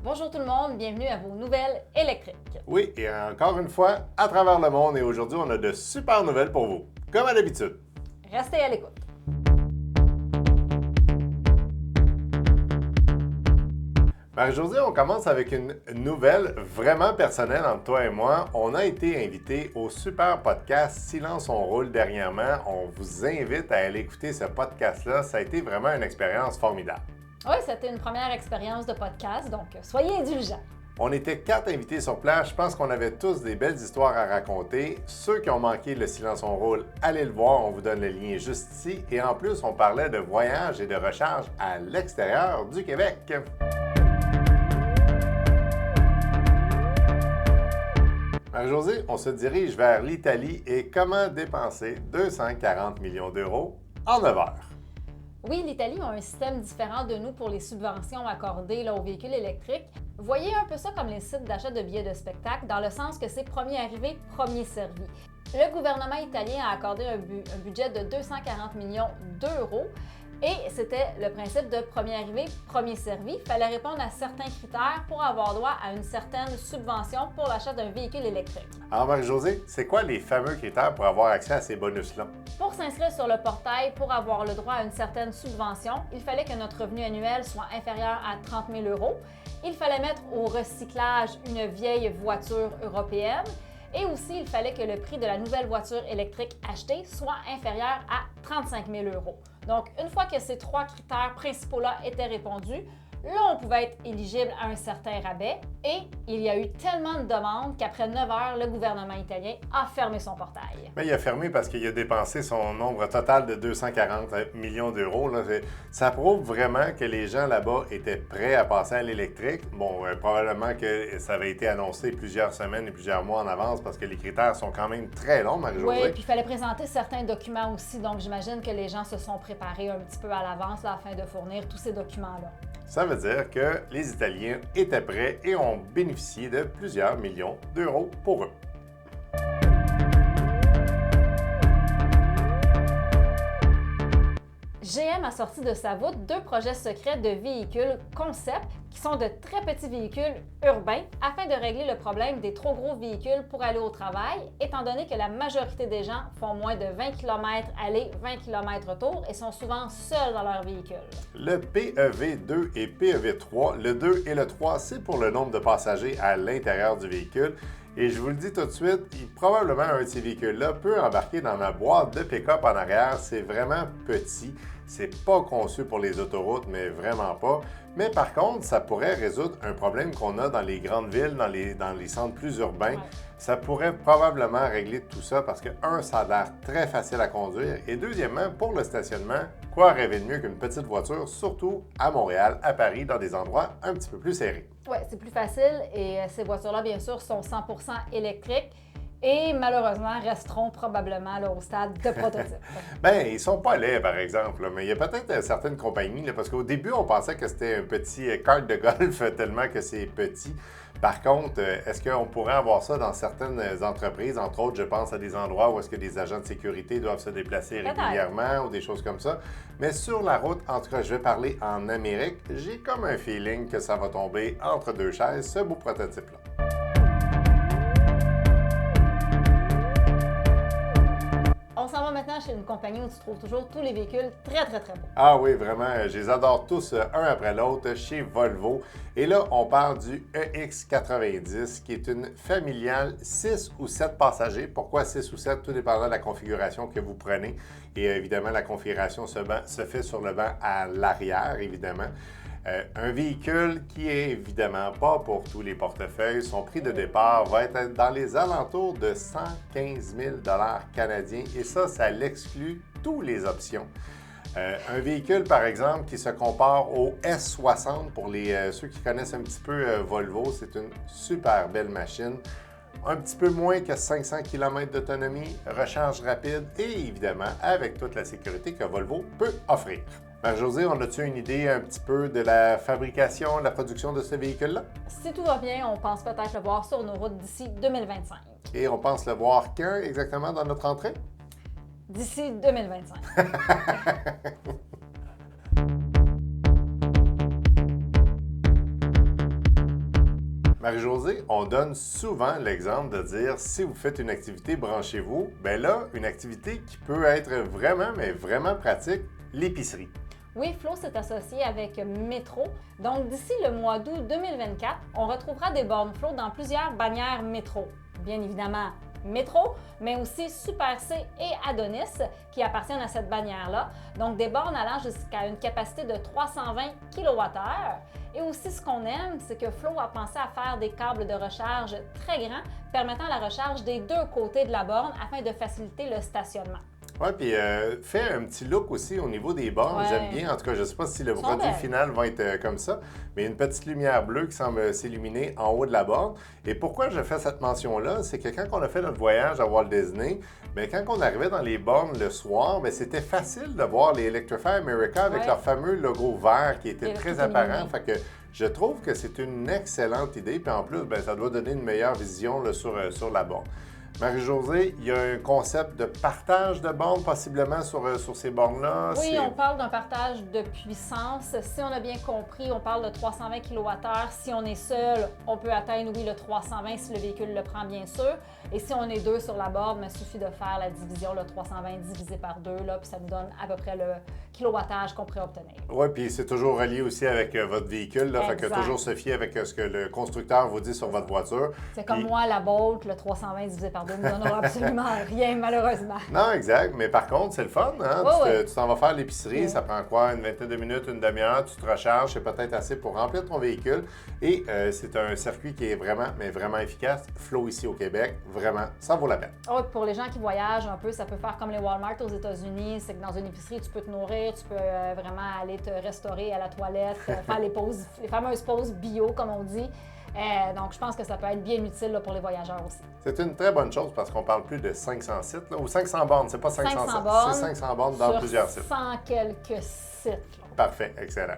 Bonjour tout le monde, bienvenue à vos nouvelles électriques. Oui, et encore une fois, à travers le monde, et aujourd'hui, on a de super nouvelles pour vous, comme à l'habitude. Restez à l'écoute. Marie-Josée, on commence avec une nouvelle vraiment personnelle entre toi et moi. On a été invité au super podcast Silence on roule dernièrement. On vous invite à aller écouter ce podcast-là. Ça a été vraiment une expérience formidable. Oui, c'était une première expérience de podcast, donc soyez indulgents. On était 4 invités sur place. Je pense qu'on avait tous des belles histoires à raconter. Ceux qui ont manqué le Silence on roule, allez le voir. On vous donne le lien juste ici. Et en plus, on parlait de voyage et de recharge à l'extérieur du Québec. Marie-Josée, on se dirige vers l'Italie et comment dépenser 240 millions d'euros en 9 heures. Oui, l'Italie a un système différent de nous pour les subventions accordées aux véhicules électriques. Voyez un peu ça comme les sites d'achat de billets de spectacle, dans le sens que c'est premier arrivé, premier servi. Le gouvernement italien a accordé un budget de 240 millions d'euros. Et c'était le principe de premier arrivé, premier servi. Il fallait répondre à certains critères pour avoir droit à une certaine subvention pour l'achat d'un véhicule électrique. Alors Marie-Josée, c'est quoi les fameux critères pour avoir accès à ces bonus-là? Pour s'inscrire sur le portail pour avoir le droit à une certaine subvention, il fallait que notre revenu annuel soit inférieur à 30 000 euros. Il fallait mettre au recyclage une vieille voiture européenne. Et aussi, il fallait que le prix de la nouvelle voiture électrique achetée soit inférieur à 35 000 euros. Donc, une fois que ces 3 critères principaux-là étaient répondus, là, on pouvait être éligible à un certain rabais. Et il y a eu tellement de demandes qu'après 9 heures, le gouvernement italien a fermé son portail. Mais il a fermé parce qu'il a dépensé son nombre total de 240 millions d'euros. Ça prouve vraiment que les gens là-bas étaient prêts à passer à l'électrique. Bon, probablement que ça avait été annoncé plusieurs semaines et plusieurs mois en avance parce que les critères sont quand même très longs, Marie-Josée. Oui, puis il fallait présenter certains documents aussi. Donc, j'imagine que les gens se sont préparés un petit peu à l'avance afin de fournir tous ces documents-là. Ça veut dire que les Italiens étaient prêts et ont bénéficié de plusieurs millions d'euros pour eux. GM a sorti de sa voûte 2 projets secrets de véhicules concept qui sont de très petits véhicules urbains afin de régler le problème des trop gros véhicules pour aller au travail, étant donné que la majorité des gens font moins de 20 km aller, 20 km retour et sont souvent seuls dans leur véhicule. Le PEV2 et PEV3, le 2 et le 3, c'est pour le nombre de passagers à l'intérieur du véhicule. Et je vous le dis tout de suite, probablement un de ces véhicules-là peut embarquer dans ma boîte de pick-up en arrière. C'est vraiment petit. C'est pas conçu pour les autoroutes, mais vraiment pas. Mais par contre, ça pourrait résoudre un problème qu'on a dans les grandes villes, dans les centres plus urbains. Ouais. Ça pourrait probablement régler tout ça parce que, un, ça a l'air très facile à conduire. Et deuxièmement, pour le stationnement, quoi rêver de mieux qu'une petite voiture, surtout à Montréal, à Paris, dans des endroits un petit peu plus serrés. Oui, c'est plus facile et ces voitures-là, bien sûr, sont 100% électriques et malheureusement resteront probablement au stade de prototype. Bien, ils sont pas laids, par exemple, là, mais il y a peut-être certaines compagnies, parce qu'au début, on pensait que c'était un petit kart de golf tellement que c'est petit. Par contre, est-ce qu'on pourrait avoir ça dans certaines entreprises? Entre autres, je pense à des endroits où est-ce que des agents de sécurité doivent se déplacer régulièrement ou des choses comme ça. Mais sur la route, en tout cas, je vais parler en Amérique, j'ai comme un feeling que ça va tomber entre deux chaises, ce beau prototype-là. On s'en va maintenant chez une compagnie où tu trouves toujours tous les véhicules très beaux. Ah oui, vraiment, je les adore tous un après l'autre chez Volvo. Et là, on parle du EX90 qui est une familiale 6 ou 7 passagers. Pourquoi 6 ou 7? Tout dépendra de la configuration que vous prenez. Et évidemment, la configuration se fait sur le banc à l'arrière, évidemment. Un véhicule qui est évidemment pas pour tous les portefeuilles. Son prix de départ va être dans les alentours de 115 000 canadiens et ça l'exclut toutes les options. Un véhicule, par exemple, qui se compare au S60 pour ceux qui connaissent un petit peu Volvo, c'est une super belle machine. Un petit peu moins que 500 km d'autonomie, recharge rapide et évidemment avec toute la sécurité que Volvo peut offrir. Marie-Josée, on a-tu une idée un petit peu de la fabrication, de la production de ce véhicule-là? Si tout va bien, on pense peut-être le voir sur nos routes d'ici 2025. Et on pense le voir quand exactement dans notre entrée? D'ici 2025. Marie-Josée, on donne souvent l'exemple de dire si vous faites une activité, branchez-vous. Bien là, une activité qui peut être vraiment, mais vraiment pratique, l'épicerie. Oui, Flow s'est associé avec Métro. Donc, d'ici le mois d'août 2024, on retrouvera des bornes Flow dans plusieurs bannières Métro. Bien évidemment, Métro, mais aussi Super C et Adonis qui appartiennent à cette bannière-là. Donc, des bornes allant jusqu'à une capacité de 320 kWh. Et aussi, ce qu'on aime, c'est que Flow a pensé à faire des câbles de recharge très grands, permettant la recharge des deux côtés de la borne afin de faciliter le stationnement. Oui, puis fait un petit look aussi au niveau des bornes. Ouais. J'aime bien. En tout cas, je ne sais pas si le Sont produit belles. final va être comme ça, mais une petite lumière bleue qui semble s'illuminer en haut de la borne. Et pourquoi je fais cette mention-là? C'est que quand on a fait notre voyage à Walt Disney, bien, quand on arrivait dans les bornes le soir, bien, c'était facile de voir les Electrify America avec Ouais. leur fameux logo vert qui était Et très tout apparent. illuminé. Fait que je trouve que c'est une excellente idée. Puis en plus, bien, ça doit donner une meilleure vision là, sur la borne. Marie-Josée, il y a un concept de partage de bornes possiblement sur ces bornes-là. Oui, on parle d'un partage de puissance. Si on a bien compris, on parle de 320 kWh. Si on est seul, on peut atteindre, oui, le 320 si le véhicule le prend, bien sûr. Et si on est deux sur la borne, il suffit de faire la division, le 320 divisé par 2, là, puis ça nous donne à peu près le kilowattage qu'on pourrait obtenir. Oui, puis c'est toujours relié aussi avec votre véhicule. Là, fait que Exact. toujours se fier avec ce que le constructeur vous dit sur votre voiture. C'est comme Puis- moi, la Bolt, le 320 divisé par 2 ne donnera absolument rien, malheureusement. Non, exact. Mais par contre, c'est le fun. Hein? Ouais, Tu t'en vas faire l'épicerie, Ouais. ça prend quoi? Une vingtaine de minutes, une demi-heure, tu te recharges, c'est peut-être assez pour remplir ton véhicule. Et c'est un circuit qui est vraiment, mais vraiment efficace. Flow ici au Québec, vraiment, ça vaut la peine. Oh, puis pour les gens qui voyagent un peu, ça peut faire comme les Walmart aux États-Unis. C'est que dans une épicerie, tu peux te nourrir, tu peux vraiment aller te restaurer à la toilette, faire les fameuses pauses bio, comme on dit. Donc, je pense que ça peut être bien utile là, pour les voyageurs aussi. C'est une très bonne chose parce qu'on parle plus de 500 sites, là, ou 500 bornes, c'est pas 500 sites, bornes c'est 500 bornes dans sur plusieurs sites. 100 quelques sites. là. Parfait, excellent.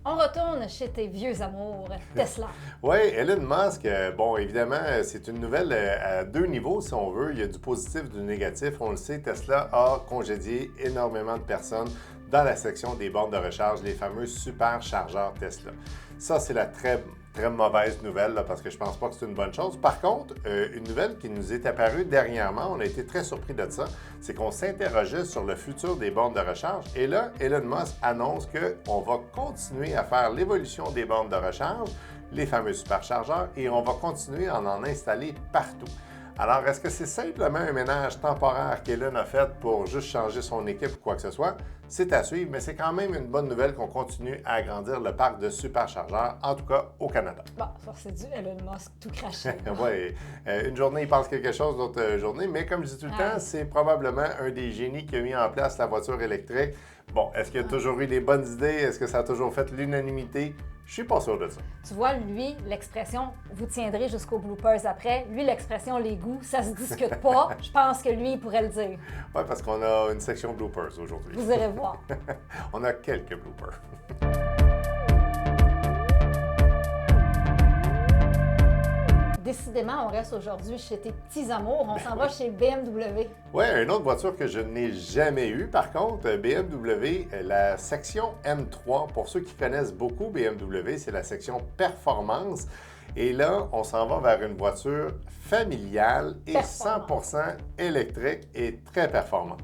On retourne chez tes vieux amours, Tesla. Oui, Elon Musk, bon, évidemment, c'est une nouvelle à deux niveaux, si on veut. Il y a du positif, du négatif. On le sait, Tesla a congédié énormément de personnes dans la section des bornes de recharge, les fameux superchargeurs Tesla. Ça, c'est la très mauvaise nouvelle, là, parce que je pense pas que c'est une bonne chose. Par contre, une nouvelle qui nous est apparue dernièrement, on a été très surpris de ça, c'est qu'on s'interrogeait sur le futur des bornes de recharge. Et là, Elon Musk annonce qu'on va continuer à faire l'évolution des bornes de recharge, les fameux superchargeurs, et on va continuer à en installer partout. Alors, est-ce que c'est simplement un ménage temporaire qu'Elon a fait pour juste changer son équipe ou quoi que ce soit? C'est à suivre, mais c'est quand même une bonne nouvelle qu'on continue à agrandir le parc de superchargeurs, en tout cas au Canada. Bon, ça, c'est du Elon Musk tout craché. Oui, une journée, il pense quelque chose, l'autre journée, mais comme je dis tout le temps, c'est probablement un des génies qui a mis en place la voiture électrique. Bon, est-ce qu'il a toujours eu les bonnes idées? Est-ce que ça a toujours fait l'unanimité? Je suis pas sûr de ça. Tu vois, lui, l'expression « vous tiendrez jusqu'aux bloopers après », lui, l'expression « les goûts, ça se discute pas », je pense que lui, il pourrait le dire. Oui, parce qu'on a une section bloopers aujourd'hui. Vous irez voir. On a quelques bloopers. Décidément, on reste aujourd'hui chez tes petits amours. On s'en va chez BMW. Oui, une autre voiture que je n'ai jamais eue, par contre, BMW, la section M3. Pour ceux qui connaissent beaucoup BMW, c'est la section performance. Et là, on s'en va vers une voiture familiale et 100% électrique et très performante.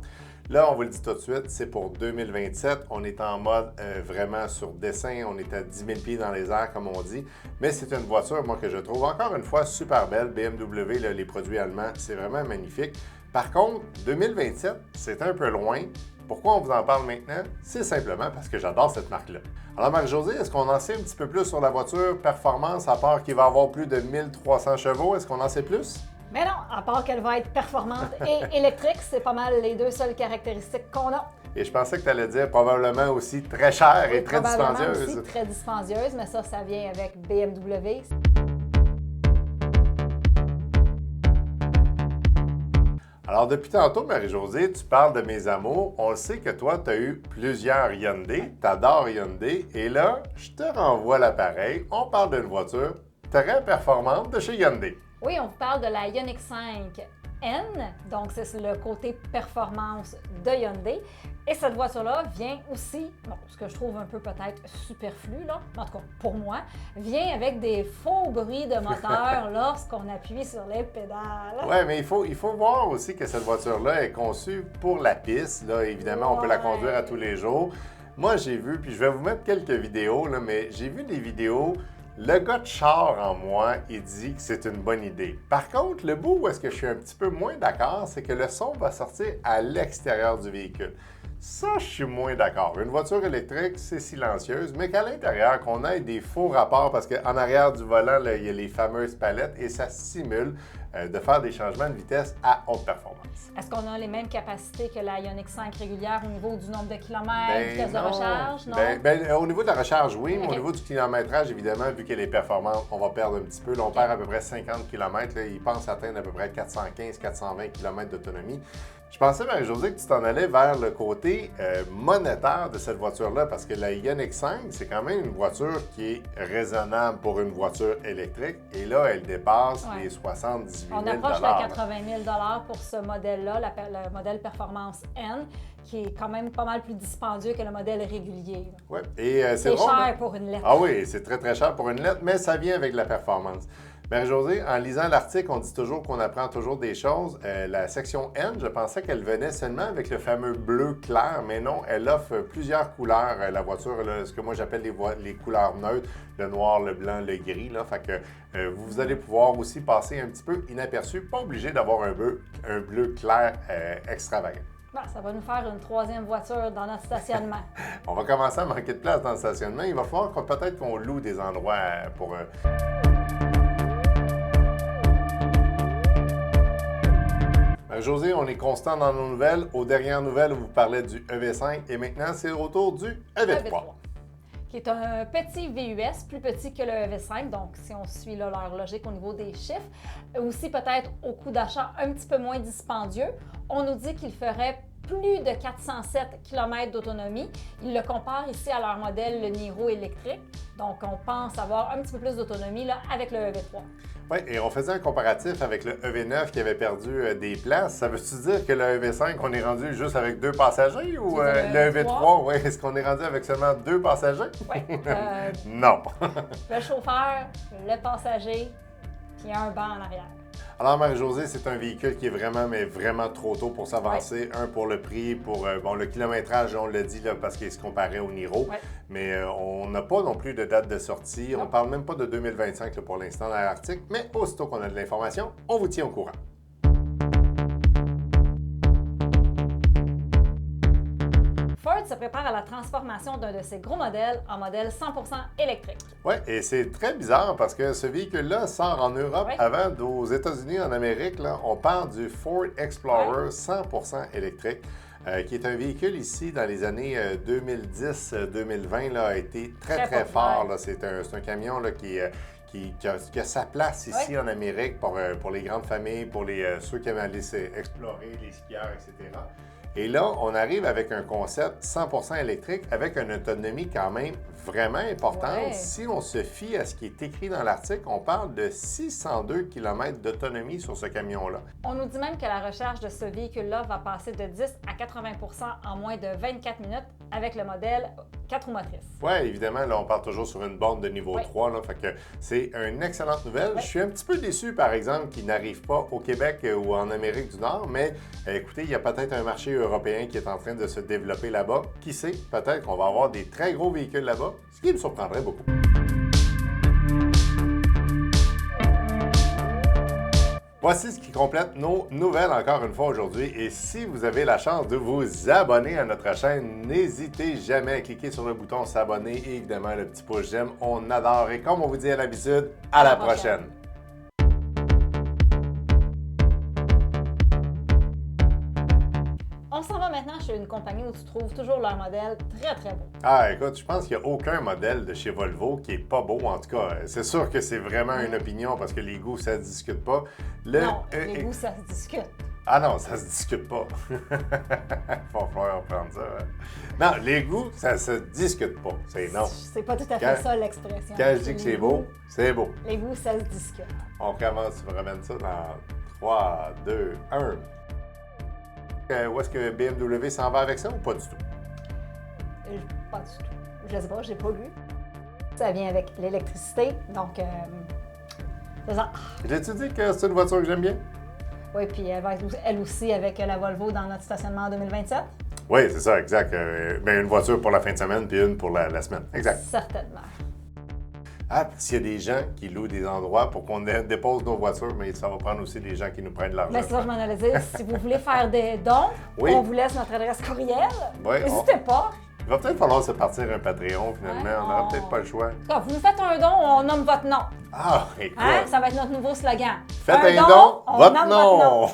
Là, on vous le dit tout de suite, c'est pour 2027. On est en mode vraiment sur dessin. On est à 10 000 pieds dans les airs, comme on dit. Mais c'est une voiture, moi, que je trouve encore une fois super belle. BMW, là, les produits allemands, c'est vraiment magnifique. Par contre, 2027, c'est un peu loin. Pourquoi on vous en parle maintenant? C'est simplement parce que j'adore cette marque-là. Alors, Marie-Josée, est-ce qu'on en sait un petit peu plus sur la voiture performance, à part qu'il va avoir plus de 1300 chevaux? Est-ce qu'on en sait plus? Mais non, à part qu'elle va être performante et électrique, c'est pas mal les deux seules caractéristiques qu'on a. Et je pensais que tu allais dire probablement aussi très chère et très Probablement dispendieuse. aussi très dispendieuse, mais ça vient avec BMW. Alors, depuis tantôt, Marie-Josée, tu parles de mes amours. On le sait que toi, tu as eu plusieurs Hyundai. Tu adores Hyundai. Et là, je te renvoie l'appareil. On parle d'une voiture très performante de chez Hyundai. Oui, on vous parle de la Ioniq 5 N, donc c'est le côté performance de Hyundai. Et cette voiture-là vient aussi, bon, ce que je trouve un peu peut-être superflu, là, en tout cas pour moi, vient avec des faux bruits de moteur lorsqu'on appuie sur les pédales. Oui, mais il faut voir aussi que cette voiture-là est conçue pour la piste. Là, évidemment, on peut la conduire à tous les jours. Moi, j'ai vu, puis je vais vous mettre quelques vidéos, là, mais j'ai vu des vidéos. Le gars de char en moi, il dit que c'est une bonne idée. Par contre, le bout où est-ce que je suis un petit peu moins d'accord, c'est que le son va sortir à l'extérieur du véhicule. Ça, je suis moins d'accord. Une voiture électrique, c'est silencieuse, mais qu'à l'intérieur, qu'on ait des faux rapports, parce qu'en arrière du volant, là, il y a les fameuses palettes et ça simule de faire des changements de vitesse à haute performance. Est-ce qu'on a les mêmes capacités que la Ioniq 5 régulière au niveau du nombre de kilomètres, vitesse de recharge? Non? Au niveau de la recharge, oui, mais au niveau du kilométrage, évidemment, vu qu'elle est performante, on va perdre un petit peu. Là, on perd à peu près 50 km. Là, il pense atteindre à peu près 415-420 km d'autonomie. Je pensais, Marie-Josée, que tu t'en allais vers le côté monétaire de cette voiture-là, parce que la Ioniq 5, c'est quand même une voiture qui est raisonnable pour une voiture électrique. Et là, elle dépasse les 78 000 $. On approche de 80 000 $ pour ce modèle-là, le modèle Performance N, qui est quand même pas mal plus dispendieux que le modèle régulier. Oui, et c'est cher pour une lettre. Ah oui, c'est très, très cher pour une lettre, mais ça vient avec la performance. Marie-Josée, en lisant l'article, on dit toujours qu'on apprend toujours des choses. La section N, je pensais qu'elle venait seulement avec le fameux bleu clair, mais non, elle offre plusieurs couleurs. La voiture, là, ce que moi j'appelle les couleurs neutres, le noir, le blanc, le gris. Là, fait que vous allez pouvoir aussi passer un petit peu inaperçu, pas obligé d'avoir un bleu clair extravagant. Bon, ça va nous faire une troisième voiture dans notre stationnement. On va commencer à manquer de place dans le stationnement. Il va falloir peut-être qu'on loue des endroits pour... José, on est constant dans nos nouvelles. Aux dernières nouvelles, on vous parlait du EV5 et maintenant, c'est au tour du EV3. Qui est un petit VUS, plus petit que le EV5, donc si on suit là, leur logique au niveau des chiffres. Aussi peut-être au coût d'achat un petit peu moins dispendieux. On nous dit qu'il ferait plus de 407 km d'autonomie. Ils le comparent ici à leur modèle, le Niro électrique. Donc, on pense avoir un petit peu plus d'autonomie là, avec le EV3. Oui, et on faisait un comparatif avec le EV9 qui avait perdu des places. Ça veut-tu dire que le EV5, on est rendu juste avec 2 passagers ou le EV3, oui, est-ce qu'on est rendu avec seulement 2 passagers? Oui. Non. Le chauffeur, le passager, puis un banc en arrière. Alors, Marie-Josée, c'est un véhicule qui est vraiment, mais vraiment trop tôt pour s'avancer. Oui. Un, pour le prix, pour le kilométrage, on l'a dit là, parce qu'il se comparait au Niro. Oui. Mais on n'a pas non plus de date de sortie. Non. On ne parle même pas de 2025 là, pour l'instant dans l'article. Mais aussitôt qu'on a de l'information, on vous tient au courant. Ford se prépare à la transformation d'un de ses gros modèles en modèle 100% électrique. Oui, et c'est très bizarre parce que ce véhicule-là sort en Europe avant aux États-Unis, en Amérique. Là, on parle du Ford Explorer 100% électrique, qui est un véhicule ici dans les années 2010-2020, a été très fort. C'est un camion là, qui a sa place ici en Amérique pour les grandes familles, pour ceux qui aiment aller explorer, les skieurs, etc. Et là, on arrive avec un concept 100% électrique avec une autonomie quand même vraiment importante. Ouais. Si on se fie à ce qui est écrit dans l'article, on parle de 602 km d'autonomie sur ce camion-là. On nous dit même que la recharge de ce véhicule-là va passer de 10 à 80 % en moins de 24 minutes avec le modèle 4 roues motrices. Oui, évidemment, là, on part toujours sur une borne de niveau 3. Là, fait que c'est une excellente nouvelle. Je suis un petit peu déçu, par exemple, qu'il n'arrive pas au Québec ou en Amérique du Nord, mais écoutez, il y a peut-être un marché européen qui est en train de se développer là-bas. Qui sait, peut-être qu'on va avoir des très gros véhicules là-bas, ce qui me surprendrait beaucoup. Voici ce qui complète nos nouvelles encore une fois aujourd'hui. Et si vous avez la chance de vous abonner à notre chaîne, n'hésitez jamais à cliquer sur le bouton s'abonner et évidemment le petit pouce j'aime. On adore et comme on vous dit à l'habitude, à la prochaine. On s'en va maintenant chez une compagnie où tu trouves toujours leur modèle très beau. Ah, écoute, je pense qu'il n'y a aucun modèle de chez Volvo qui est pas beau. En tout cas, c'est sûr que c'est vraiment une opinion parce que les goûts, ça se discute pas. Non, les goûts, ça se discute. Ah non, ça se discute pas. Faut falloir prendre ça. Hein. Non, les goûts, ça se discute pas. C'est non. C'est pas tout à fait ça l'expression. Quand je dis que c'est beau, c'est beau. Les goûts, ça se discute. On commence, tu me ramènes ça dans 3, 2, 1. Où est-ce que BMW s'en va avec ça ou pas du tout? Pas du tout. Je ne sais pas, je n'ai pas lu. Ça vient avec l'électricité, donc c'est ça. J'ai-tu dit que c'est une voiture que j'aime bien? Oui, puis elle va être elle aussi avec la Volvo dans notre stationnement en 2027. Oui, c'est ça, exact. Une voiture pour la fin de semaine puis une pour la semaine. Exact. Certainement. Ah, puis s'il y a des gens qui louent des endroits pour qu'on dépose nos voitures, mais ça va prendre aussi des gens qui nous prennent de l'argent. Bien, c'est ça, je m'en allais dire. Si vous voulez faire des dons, Oui. on vous laisse notre adresse courriel. Oui, N'hésitez pas. Il va peut-être falloir se partir un Patreon, finalement. Ouais, On n'aura peut-être pas le choix. En tout cas, vous nous faites un don, on nomme votre nom. Ah, écoute. Hein? Ça va être notre nouveau slogan. Faites un don, votre nomme nom.